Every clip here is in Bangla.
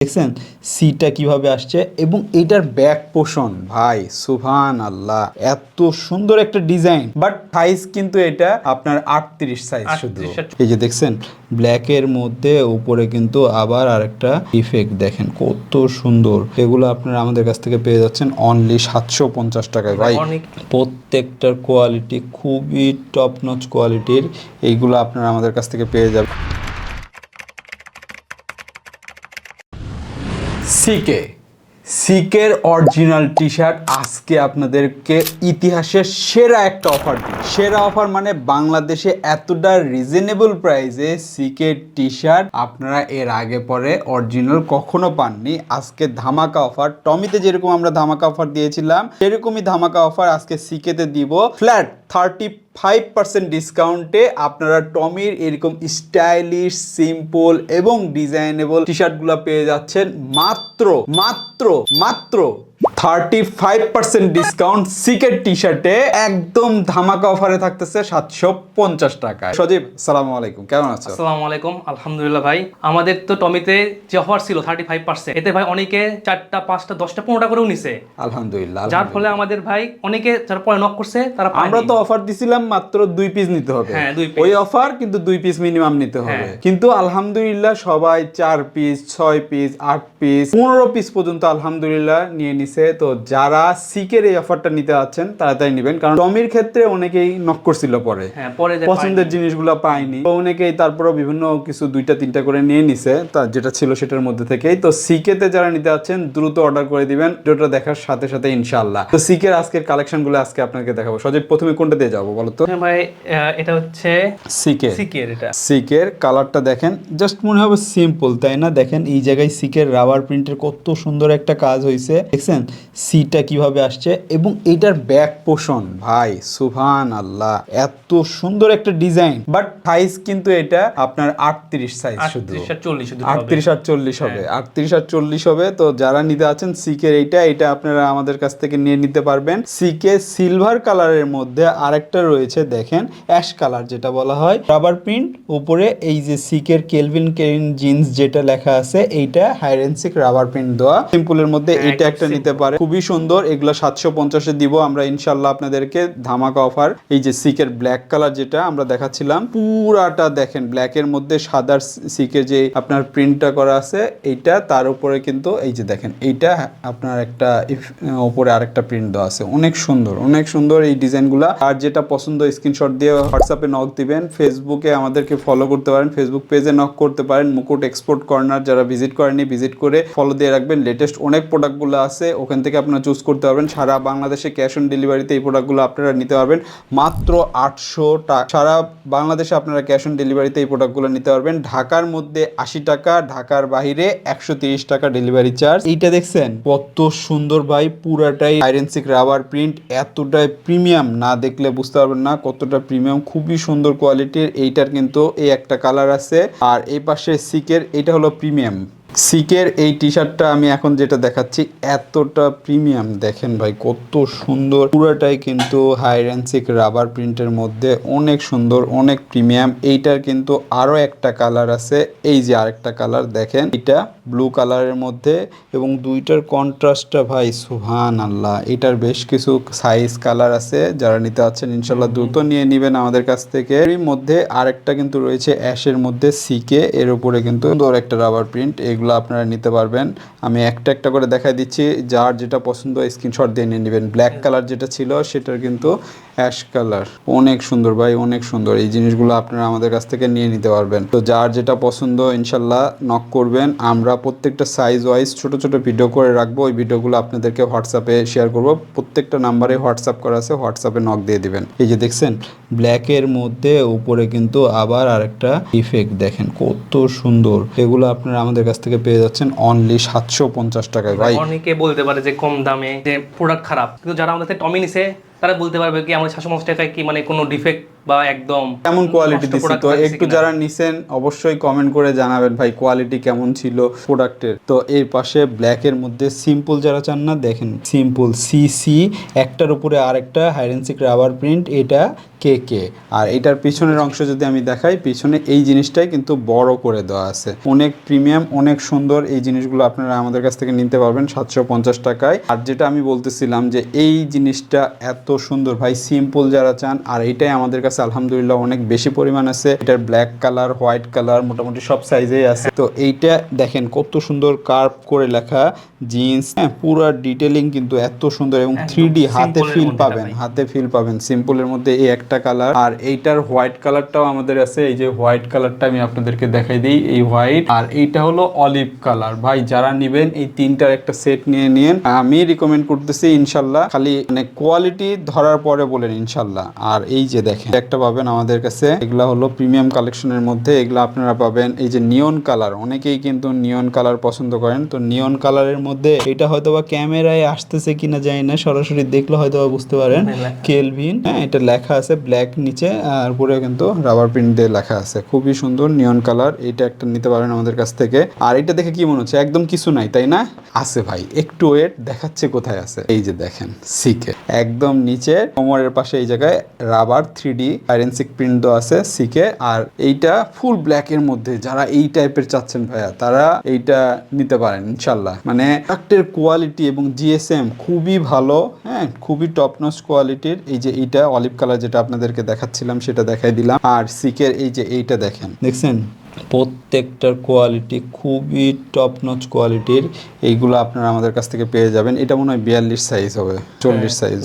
দেখছেন সিটা কিভাবে আসছে এবং এটার ব্যাক পোর্শন ভাই সুবহানাল্লাহ, এত সুন্দর একটা ডিজাইন। বাট সাইজ কিন্তু এটা আপনার 38 সাইজ শুধু। এই যে দেখছেন ব্ল্যাকের মধ্যে উপরে কিন্তু আবার আরেকটা ইফেক্ট দেখেন কত সুন্দর। এগুলো আপনারা আমাদের কাছ থেকে পেয়ে যাচ্ছেন অনলি 750 টাকায় ভাই। প্রত্যেকটার কোয়ালিটি খুবই টপ নচ কোয়ালিটির, এইগুলো আপনারা আমাদের কাছ থেকে পেয়ে যাবেন। সিকের অরিজিনাল টি শার্ট আজকে আপনাদেরকে ইতিহাসের সেরা একটা অফার দিই। সেরা অফার মানে বাংলাদেশে এতটা রিজনেবল প্রাইসে সিকের টি শার্ট আপনারা এর আগে পরে অরিজিনাল কখনো পাননি। আজকে ধামাকা অফার, টমিতে যেরকম আমরা ধামাকা অফার দিয়েছিলাম সেরকমই ধামাকা অফার আজকে সিকেতে দিব। ফ্ল্যাট 35% ডিসকাউন্টে আপনারা টমির এরকম স্টাইলিশ, সিম্পল এবং ডিজাইনেবল টি শার্টগুলো পেয়ে যাচ্ছেন মাত্র 35% ডিসকাউন্ট সিকের টি শার্টে একদম ধামাকা অফারে থাকতেছে 750 টাকায়। সজীব, আসসালামু আলাইকুম, কেমন আছো? আসসালামু আলাইকুম, আলহামদুলিল্লাহ ভাই। আমাদের তো টমিতে যে অফার ছিল 35%, এতে ভাই অনেকে 4টা 5টা 10টা 15টা করেও নিছে আলহামদুলিল্লাহ। যার ফলে আমাদের ভাই অনেকে যারা পরে নক করছে তারা আমরা তো অফার দিছিলাম মাত্র 2 পিস নিতে হবে। হ্যাঁ, 2 পিস। ওই অফার কিন্তু 2 পিস মিনিমাম নিতে হবে। কিন্তু আলহামদুলিল্লাহ সবাই 4 পিস, 6 পিস, 8 পিস, 15 পিস পর্যন্ত আলহামদুলিল্লাহ নিয়ে নিছে। তো যারা সিকের এই অফারটা নিতে যাচ্ছেন তাড়াতাড়ি নেবেন, কারণ টমির ক্ষেত্রে অনেকেই নক করছিল পরে পছন্দের জিনিসগুলো পায়নি, তো অনেকেই তারপরে বিভিন্ন কিছু 2টা 3টা করে নিয়ে নিছে তা যেটা ছিল সেটার মধ্যে থেকেই। তো সিকেতে যারা নিতে যাচ্ছেন দ্রুত অর্ডার করে দিবেন ভিডিওটা দেখার সাথে সাথে ইনশাআল্লাহ। তো সিকের আজকের কালেকশনগুলো আজকে আপনাকে দেখাবো। সজীব, প্রথমে কোনটা দিয়ে যাবো বলো তো? হ্যাঁ ভাই, এটা হচ্ছে সিকের কালারটা দেখেন, জাস্ট মনে হবে সিম্পল, তাই না? দেখেন এই জায়গায় সিকের রাবার প্রিন্টের কত সুন্দর একটা কাজ হয়েছে। দেখছেন সিটা কিভাবে আসছে এবং এটার ব্যাক পোর্শন ভাই সুবহানাল্লাহ, এত সুন্দর একটা ডিজাইন। বাট সাইজ কিন্তু এটা আপনার 38 সাইজ শুধু। 38 আর 40 হবে। 38 আর 40 হবে। তো যারা নিতে আছেন সিকের এটা আপনারা আমাদের কাছ থেকে নিয়ে নিতে পারবেন। সিকে সিলভার কালারের মধ্যে আরেকটা রয়েছে দেখেন অ্যাশ কালার, যেটা বলা হয় রাবার প্রিন্ট। উপরে এই যে সিকের কেলভিন কেরিন জিন্স যেটা লেখা আছে, এইটা হাইরেনসিক রাবার প্রিন্ট দেওয়া। সিম্পলের মধ্যে এইটা একটা নিতে পারে, খুবই সুন্দর। এগুলো 750 দিব আমরা ইনশাআল্লাহ আপনাদেরকে ধামাকা অফার। এই যে সিকের ব্ল্যাক কালার যেটা আমরা দেখাচ্ছিলাম, পুরাটা দেখেন ব্ল্যাকের মধ্যে সাদার সিকে যে আপনার প্রিন্টটা করা আছে এইটা, তার উপরে কিন্তু এই যে দেখেন এইটা আপনার একটা উপরে আরেকটা প্রিন্ট দেওয়া আছে। অনেক সুন্দর এই ডিজাইনগুলো। আর যেটা পছন্দ স্ক্রিনশট দিয়ে হোয়াটসঅ্যাপে নক দিবেন। ফেসবুকে আমাদেরকে ফলো করতে পারেন, ফেসবুক পেজে নক করতে পারেন। মুকুট এক্সপোর্ট কর্নার যারা ভিজিট করেনি ভিজিট করে ফলো দিয়ে রাখবেন। লেটেস্ট অনেক প্রোডাক্টগুলো আছে, ওখান থেকে আপনারা চুজ করতে পারবেন। সারা বাংলাদেশে ক্যাশ অন ডেলিভারিতে এই প্রোডাক্টগুলো আপনারা নিতে পারবেন মাত্র 800 টাকা। সারা বাংলাদেশে আপনারা ক্যাশ অন ডেলিভারিতে এই প্রোডাক্টগুলো নিতে পারবেন। ঢাকার মধ্যে 80 টাকা, ঢাকার বাইরে 130 টাকা ডেলিভারি চার্জ। এইটা দেখছেন কত সুন্দর ভাই, পুরাটাই আইরেনসিক রাবার প্রিন্ট। এতটাই প্রিমিয়াম, না দেখলে বুঝতে পারবেন না কতটা প্রিমিয়াম, খুবই সুন্দর কোয়ালিটির। এইটার কিন্তু এই একটা কালার আছে, আর এই পাশে সিকের এটা হলো প্রিমিয়াম। সিকের এই টি শার্টটা আমি এখন যেটা দেখাচ্ছি এতটা প্রিমিয়াম, দেখেন ভাই কত সুন্দর। পুরাটাই কিন্তু হাইরেনসিক রাবার প্রিন্টের মধ্যে, অনেক সুন্দর, অনেক প্রিমিয়াম। এইটার কিন্তু আরো একটা কালার আছে, এই যে আরেকটা কালার দেখেন, এটা ব্লু কালারের মধ্যে, এবং দুইটার কন্ট্রাস্টটা ভাই সুবহানাল্লাহ। এটার বেশ কিছু সাইজ কালার আছে, যারা নিতে আছেন ইনশাল্লাহ দ্রুত নিয়ে নেবেন আমাদের কাছ থেকে। এর মধ্যে আরেকটা কিন্তু রয়েছে অ্যাশের মধ্যে সিকে, এর উপরে কিন্তু সুন্দর একটা রাবার প্রিন্ট। এগুলো আপনারা নিতে পারবেন। আমি একটা একটা করে দেখাই দিচ্ছি, যার যেটা পছন্দ স্ক্রিনশট দিয়ে নিয়ে নেবেন। ব্ল্যাক কালার যেটা ছিল সেটার কিন্তু অ্যাশ কালার, অনেক সুন্দর ভাই, অনেক সুন্দর। এই জিনিসগুলো আপনারা আমাদের কাছ থেকে নিয়ে নিতে পারবেন। তো যার যেটা পছন্দ ইনশাল্লাহ নক করবেন। আমরা প্রত্যেকটা সাইজ ওয়াইজ ছোট ছোট ভিডিও করে রাখবো, ওই ভিডিওগুলো আপনাদেরকে হোয়াটসঅ্যাপে শেয়ার করবো। প্রত্যেকটা নাম্বারে হোয়াটসঅ্যাপ করা আছে, হোয়াটসঅ্যাপে নক দিয়ে দিবেন। এই যে দেখছেন ব্ল্যাকের মধ্যে উপরে কিন্তু আবার আরেকটা ইফেক্ট দেখেন কত সুন্দর। এগুলো আপনারা আমাদের কাছ থেকে পেয়ে যাচ্ছেন অনলি 750 টাকায় ভাই। অনেকে বলতে পারে যে কম দামে যে প্রোডাক্ট খারাপ, কিন্তু যারা আমাদের টমি নিছে তারা বলতে পারবে কি আমাদের 750 টাকায় কি মানে কোনো ডিফেক্ট বা একদম কেমন কোয়ালিটি নষ্ট দিছি, product তো দিছি একটু কিনা। যারা নিছেন অবশ্যই কমেন্ট করে জানাবেন ভাই কোয়ালিটি কেমন ছিল প্রোডাক্টের। তো এর পাশে ব্ল্যাক এর মধ্যে সিম্পল যারা চান না, দেখেন সিম্পল সিসি, একটার উপরে আরেকটা হাইডেন্সিক রাবার প্রিন্ট, এটা কে কে। আর এটার পিছনের অংশ যদি আমি দেখাই, পিছনে এই জিনিসটাই কিন্তু বড় করে দেওয়া আছে, অনেক প্রিমিয়াম, অনেক সুন্দর। এই জিনিসগুলো আপনারা আমাদের কাছ থেকে নিতে পারবেন 750 টাকায়। আর যেটা আমি বলতেছিলাম যে এই জিনিসটা এত সুন্দর ভাই, সিম্পল যারা চান, আর এটাই আমাদের কাছে আলহামদুলিল্লাহ অনেক বেশি পরিমাণ আছে। এটার ব্ল্যাক কালার, হোয়াইট কালার, মোটামুটি সব সাইজেই আছে। তো এইটা দেখেন কত সুন্দর কার্ভ করে লেখা জিন্স, হ্যাঁ পুরো ডিটেলিং কিন্তু এত সুন্দর, এবং একদম 3D হাতে simple এর ফিল মধ্যে পাবেন, ভাই। হাতে ফিল পাবেন। সিম্পলের মধ্যে এই একটা কালার, আর এইটার হোয়াইট কালারটাও আমাদের আছে। এই যে হোয়াইট কালারটা আমি আপনাদেরকে দেখাই দিই, এই হোয়াইট, আর এইটা হলো অলিভ কালার। ভাই যারা নিবেন এই তিনটার একটা সেট নিয়ে নিন, আমি রিকমেন্ড করতেছি ইনশাল্লাহ। খালি মানে কোয়ালিটি ধরার পরে বলেন ইনশাল্লাহ। আর এই যে দেখেন একটা পাবেন আমাদের কাছে, এগুলা হলো প্রিমিয়াম কালেকশনের মধ্যে, এগুলা আপনারা পাবেন এই যে নিয়ন কালার। অনেকেই কিন্তু নিয়ন কালার পছন্দ করেন, তো নিয়ন কালারের মধ্যে এটা হয়তোবা ক্যামেরায় আসতেছে কিনা জানি না, সরাসরি দেখলে হয়তোবা বুঝতে পারেন কেলভিন, হ্যাঁ এটা লেখা আছে ব্ল্যাক নিচে, আর উপরে কিন্তু রাবার প্রিন্ট দিয়ে লেখা আছে। খুবই সুন্দর নিয়ন কালার, এটা একটা নিতে পারেন আমাদের কাছ থেকে। আর এটা দেখে কি মনে হচ্ছে একদম কিছু নাই, তাই না? আছে ভাই, একটু ওয়েট দেখাচ্ছে কোথায় আছে। এই যে দেখেন সিকে একদম নিচে কোমরের পাশে এই জায়গায় রাবার 3D আইরেন্সিক প্রিন্ট দেওয়া আছে সিকে। আর এইটা ফুল ব্ল্যাক এর মধ্যে, যারা এই টাইপের চাচ্ছেন ভাইয়া তারা এইটা নিতে পারেন ইনশাল্লাহ। মানে প্রোডাক্টের কোয়ালিটি এবং জিএসএম খুবই ভালো, হ্যাঁ খুবই টপ নচ কোয়ালিটির। এই যে এইটা অলিভ কালার যেটা আপনাদেরকে দেখাচ্ছিলাম সেটা দেখাই দিলাম। আর সিকের এই যে এইটা দেখেন, দেখছেন প্রত্যেকটার কোয়ালিটি খুবই টপ নচ কোয়ালিটির। এইগুলো আপনারা আমাদের কাছ থেকে পেয়ে যাবেন। এটা মনে হয় 42 সাইজ হবে, 40 সাইজ,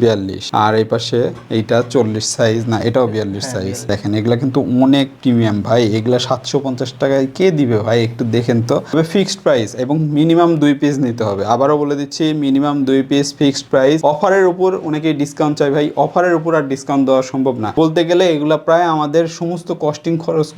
42। আর এই পাশে এইটা 40 সাইজ, না এটাও 42 সাইজ। দেখেন এগুলা কিন্তু অনেক প্রিমিয়াম ভাই, এগুলা 750 টাকায় কে দিবে ভাই, একটু দেখেন তো। তবে ফিক্সড প্রাইস এবং মিনিমাম 2 পিস নিতে হবে। আবারও বলে দিচ্ছি মিনিমাম 2 পিস ফিক্সড প্রাইস। অফারের উপর অনেকেই ডিসকাউন্ট চাই ভাই, অফারের উপর আর ডিসকাউন্ট দেওয়া সম্ভব না। বলতে গেলে এগুলা প্রায় আমাদের সমস্ত কস্টিং খরচ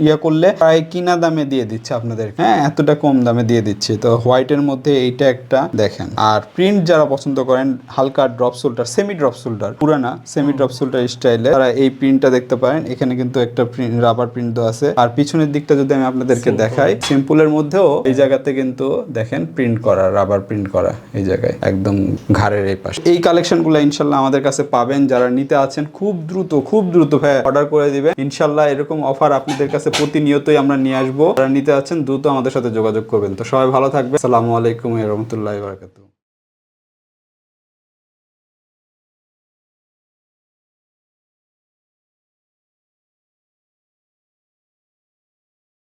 ইয়ে করলে প্রায় কিনা দামে দিয়ে দিচ্ছে আপনাদের, হ্যাঁ এতটা কম দামে দিয়ে দিচ্ছে। তো হোয়াইটের মধ্যে এইটা একটা দেখেন। আর প্রিন্ট যারা পছন্দ করেন হালকা drop shoulder, semi drop shoulder, পুরানা সেমি ড্রপ শোল্ডার স্টাইলে, তারা এই প্রিন্টটা দেখতে পারেন। এখানে কিন্তু একটা রাবার প্রিন্ট দেওয়া আছে। আর পিছনের দিকটা যদি আমি আপনাদেরকে দেখাই, সিম্পলের মধ্যেও এই জায়গাতে কিন্তু দেখেন প্রিন্ট করা, রাবার প্রিন্ট করা এই জায়গায় একদম ঘাড়ের এই পাশে। এই কালেকশনগুলো ইনশাল্লাহ আমাদের কাছে পাবেন। যারা নিতে আছেন খুব দ্রুত ভাই অর্ডার করে দিবেন ইনশাল্লাহ। এরকম অফার আপনাদের কাছে প্রতিনিয়তই আমরা নিয়ে আসবো। যারা নিতে আছেন দ্রুত আমাদের সাথে যোগাযোগ করবেন। তো সবাই ভালো থাকবে। আসসালামু আলাইকুম ওয়া রাহমাতুল্লাহি ওয়া বারাকাতুহু।